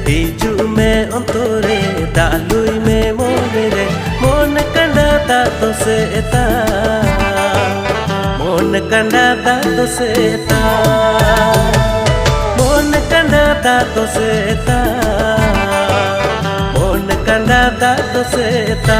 Hiju me ontore dalui me monere mon kanda to seta mon kanda to seta mon kanda to seta mon kanda to seta